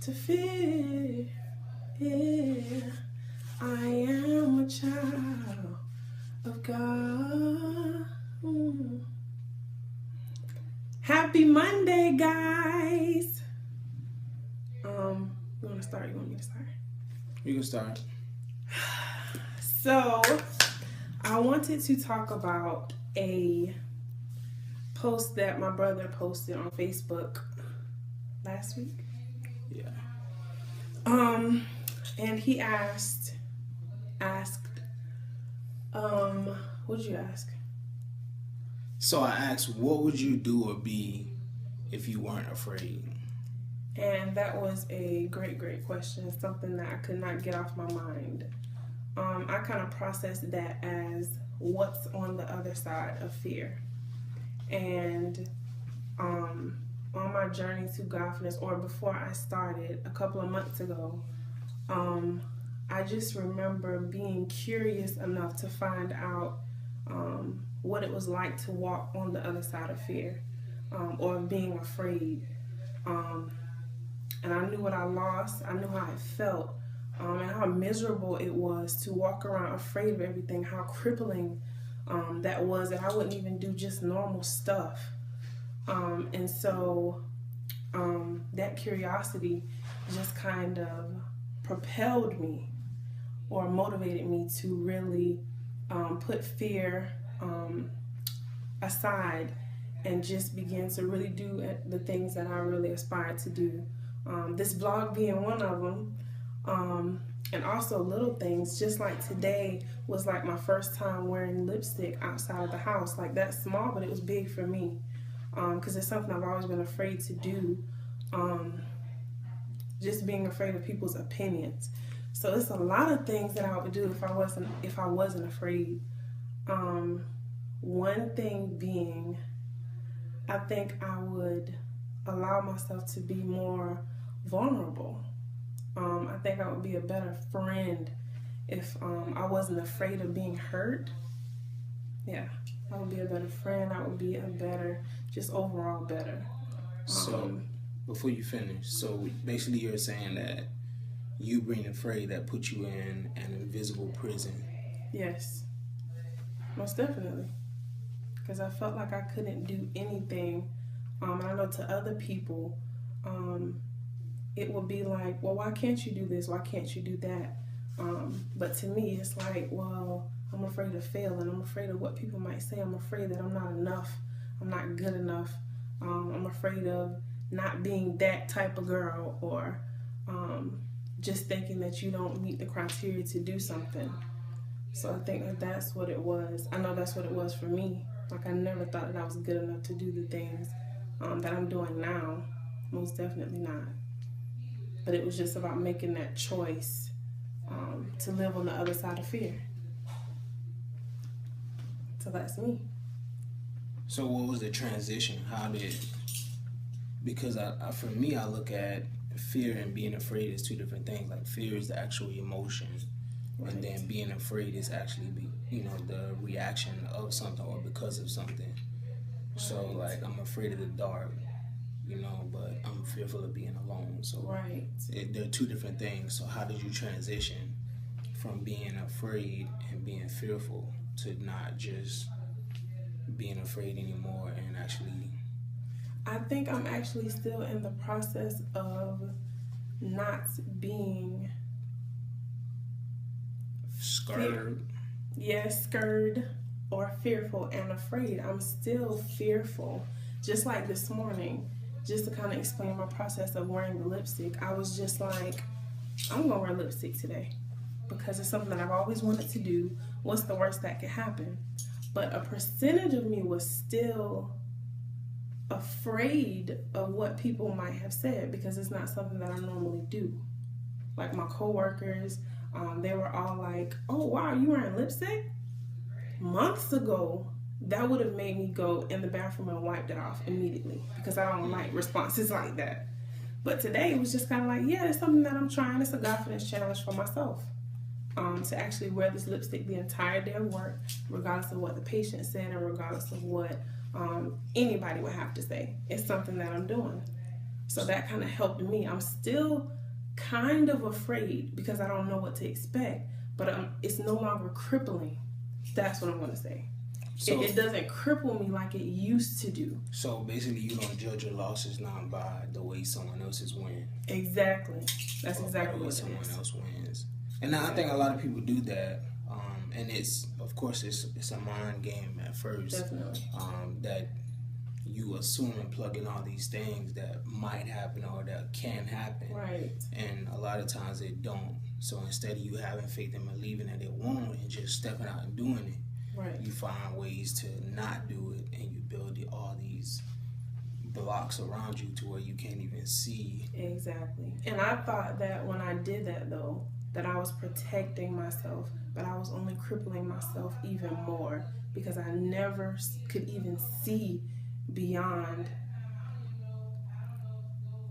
to fear. Yeah, I am a child of God. Happy Monday, guys. You want to start? You want me to start? You can start. So, I wanted to talk about a post that my brother posted on Facebook last week. Yeah. And he asked, what did you ask? So I asked, what would you do or be if you weren't afraid? And that was a great question. Something that I could not get off my mind. I kind of processed that as what's on the other side of fear. And on my journey to Godfident, or before I started a couple of months ago, I just remember being curious enough to find out what it was like to walk on the other side of fear, or being afraid. And I knew what I lost. I knew how it felt, and how miserable it was to walk around afraid of everything, how crippling that was, that I wouldn't even do just normal stuff. And so that curiosity just kind of propelled me or motivated me to really put fear aside and just begin to really do the things that I really aspired to do. This vlog being one of them, and also little things, just like today was like my first time wearing lipstick outside of the house. Like, that's small, but it was big for me, because it's something I've always been afraid to do, just being afraid of people's opinions. So it's a lot of things that I would do if I wasn't afraid. One thing being, I think I would allow myself to be more vulnerable. I think I would be a better friend if I wasn't afraid of being hurt. Yeah, I would be a better friend. I would be a better, just overall better. So, before you finish, so basically you're saying that you being afraid that put you in an invisible prison. Yes, most definitely. Because I felt like I couldn't do anything. And I know to other people, it would be like, well, why can't you do this? Why can't you do that? But to me, it's like, well, I'm afraid of failing. I'm afraid of what people might say. I'm afraid that I'm not enough. I'm not good enough. I'm afraid of not being that type of girl, or just thinking that you don't meet the criteria to do something. So I think that that's what it was. I know that's what it was for me. Like, I never thought that I was good enough to do the things that I'm doing now. Most definitely not. But it was just about making that choice to live on the other side of fear. So that's me. So what was the transition? Because for me, I look at fear and being afraid as two different things. Like, fear is the actual emotion. Right. And then being afraid is actually, the reaction of something or because of something. Right. So, like, I'm afraid of the dark, but I'm fearful of being alone. So, right. They're two different things. So, how did you transition from being afraid and being fearful to not just being afraid anymore and actually... I think I'm actually still in the process of not being... Scared. Yes, scared or fearful and afraid. I'm still fearful. Just like this morning, just to kind of explain my process of wearing the lipstick, I was just like, I'm going to wear lipstick today because it's something that I've always wanted to do. What's the worst that could happen? But a percentage of me was still afraid of what people might have said, because it's not something that I normally do. Like, my coworkers, they were all like, oh, wow, you wearing lipstick? Months ago, that would have made me go in the bathroom and wiped it off immediately, because I don't like responses like that. But today, it was just kind of like, yeah, it's something that I'm trying. It's a Godfident challenge for myself. To actually wear this lipstick the entire day of work, regardless of what the patient said and regardless of what anybody would have to say. It's something that I'm doing. So that kind of helped me. I'm still kind of afraid because I don't know what to expect, but it's no longer crippling. That's what I'm going to say. So, it doesn't cripple me like it used to do. So basically, you don't judge your losses now by the way someone else's win. Exactly. That's exactly what someone else wins. And I think a lot of people do that. And it's, of course, it's a mind game at first. Definitely. That you assume and plug in all these things that might happen or that can happen. Right. And a lot of times it don't. So instead of you having faith and believing that it won't and just stepping out and doing it, right, you find ways to not do it, and you build all these blocks around you to where you can't even see. Exactly. And I thought that when I did that, though, that I was protecting myself, but I was only crippling myself even more because I never could even see beyond.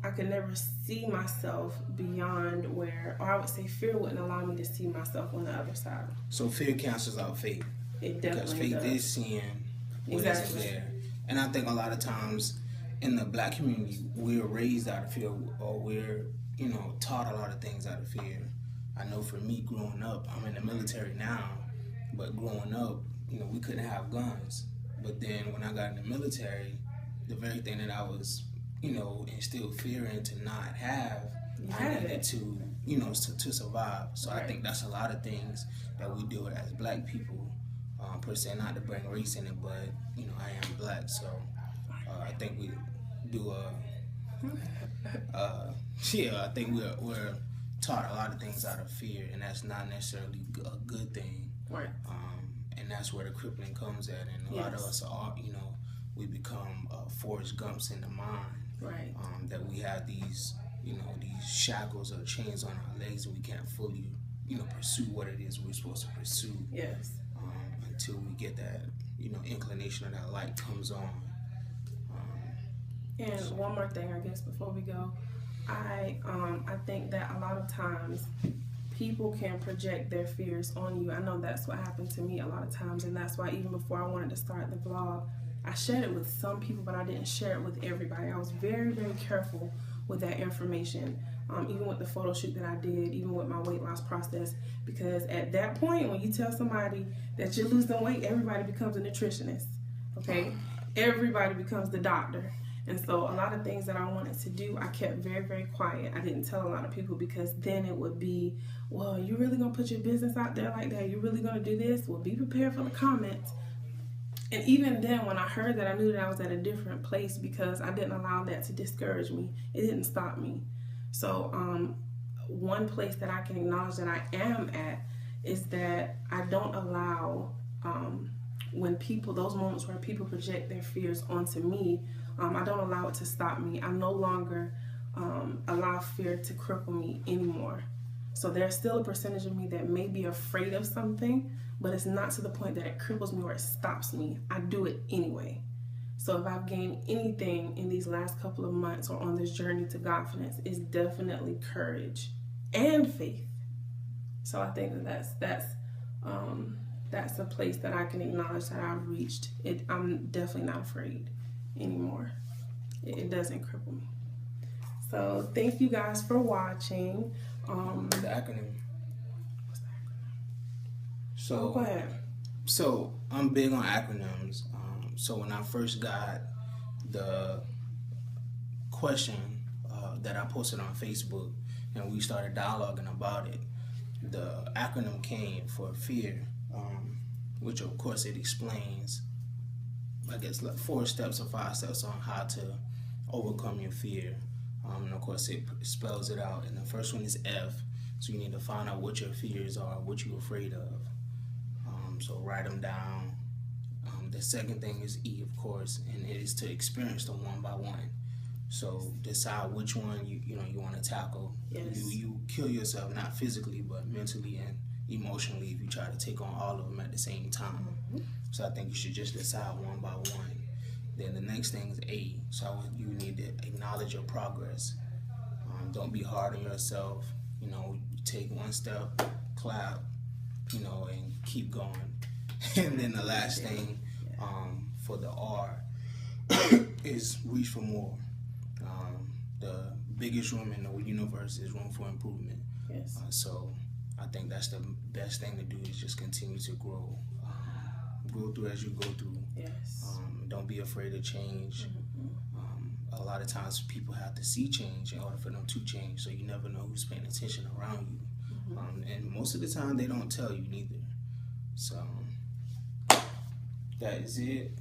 I could never see myself beyond where, or I would say fear wouldn't allow me to see myself on the other side. So fear cancels out faith. It definitely because faith is seeing what isn't there. And I think a lot of times in the black community, we're raised out of fear, or we're, taught a lot of things out of fear. I know for me, growing up, I'm in the military now, but growing up, we couldn't have guns. But then when I got in the military, the very thing that I was, instilled fear in to not have, I needed to, to survive. So right. I think that's a lot of things that we do as black people, per se, not to bring race in it, but, I am black. So I think we do I think we're taught a lot of things out of fear, and that's not necessarily a good thing. Right. And that's where the crippling comes at, and a lot of us are, we become Forrest Gumps in the mind. Right. That we have these, these shackles or chains on our legs, and we can't fully, pursue what it is we're supposed to pursue. Yes. Until we get that, inclination of that light comes on. And one more thing, I guess, before we go, I think that a lot of times people can project their fears on you. I know that's what happened to me a lot of times, and that's why even before I wanted to start the vlog, I shared it with some people, but I didn't share it with everybody. I was very, very careful with that information, even with the photo shoot that I did, even with my weight loss process, because at that point, when you tell somebody that you're losing weight, everybody becomes a nutritionist, okay? Everybody becomes the doctor. And so a lot of things that I wanted to do, I kept very, very quiet. I didn't tell a lot of people because then it would be, well, you really gonna put your business out there like that? You really gonna do this? Well, be prepared for the comments. And even then, when I heard that, I knew that I was at a different place because I didn't allow that to discourage me. It didn't stop me. So one place that I can acknowledge that I am at is that I don't allow when people, those moments where people project their fears onto me, I don't allow it to stop me. I no longer allow fear to cripple me anymore. So there's still a percentage of me that may be afraid of something, but it's not to the point that it cripples me or it stops me. I do it anyway. So if I've gained anything in these last couple of months or on this journey to Godfident, it's definitely courage and faith. So I think that's a place that I can acknowledge that I've reached. I'm definitely not afraid anymore. It doesn't cripple me. So thank you guys for watching. The acronym. What's the acronym? So go ahead. So I'm big on acronyms. So when I first got the question that I posted on Facebook and we started dialoguing about it, the acronym came for fear, which of course it explains, I guess, like 4 steps or 5 steps on how to overcome your fear. And of course it spells it out. And the first one is F. So you need to find out what your fears are, what you're afraid of. So write them down. The second thing is E, of course, and it is to experience them one by one. So decide which one you want to tackle. Yes. You kill yourself, not physically, but mentally and emotionally if you try to take on all of them at the same time. Mm-hmm. So I think you should just decide one by one. Then the next thing is A. So you need to acknowledge your progress. Don't be hard on yourself. You take one step, clap, and keep going. And then the last thing for the R is reach for more. the biggest room in the universe is room for improvement. Yes. So I think that's the best thing to do is just continue to grow. Grow through as you go through. Yes. Don't be afraid of change. A lot of times people have to see change in order for them to change, so you never know who's paying attention around you. And most of the time they don't tell you neither. So that is it.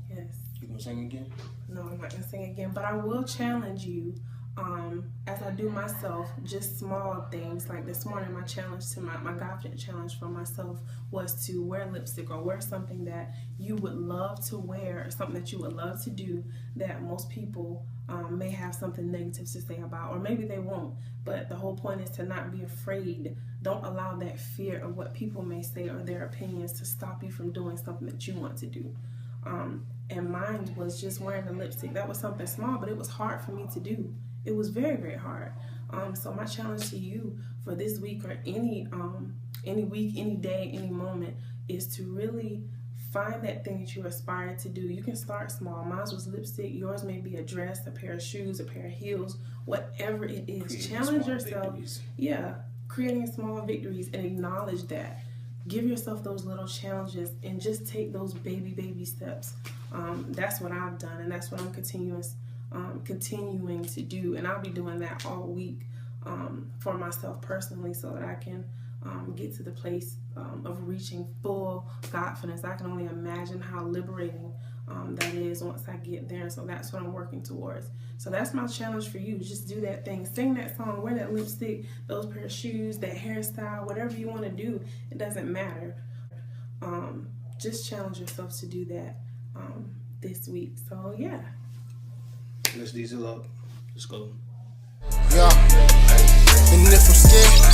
Yes. You gonna sing again? No, I'm not gonna sing again, but I will challenge you, as I do myself, just small things. Like this morning, my challenge to my Godfident challenge for myself was to wear lipstick or wear something that you would love to wear, or something that you would love to do that most people may have something negative to say about, or maybe they won't. But the whole point is to not be afraid. Don't allow that fear of what people may say or their opinions to stop you from doing something that you want to do. And mine was just wearing the lipstick. That was something small, but it was hard for me to do. It was very, very hard. So my challenge to you for this week, or any week, any day, any moment, is to really find that thing that you aspire to do. You can start small. Mine was lipstick. Yours may be a dress, a pair of shoes, a pair of heels, whatever it is. Creating challenge small yourself. victories. Yeah, creating small victories, and acknowledge that. Give yourself those little challenges and just take those baby steps. That's what I've done, and that's what I'm continuing to do. And I'll be doing that all week for myself personally, so that I can get to the place of reaching full Godfidence. I can only imagine how liberating that is once I get there. So that's what I'm working towards. So that's my challenge for you. Just do that thing. Sing that song, wear that lipstick, those pair of shoes, that hairstyle, whatever you want to do. It doesn't matter. Just challenge yourself to do that this week. So yeah. Let's diesel up. Let's go. Yeah. And if I'm scared,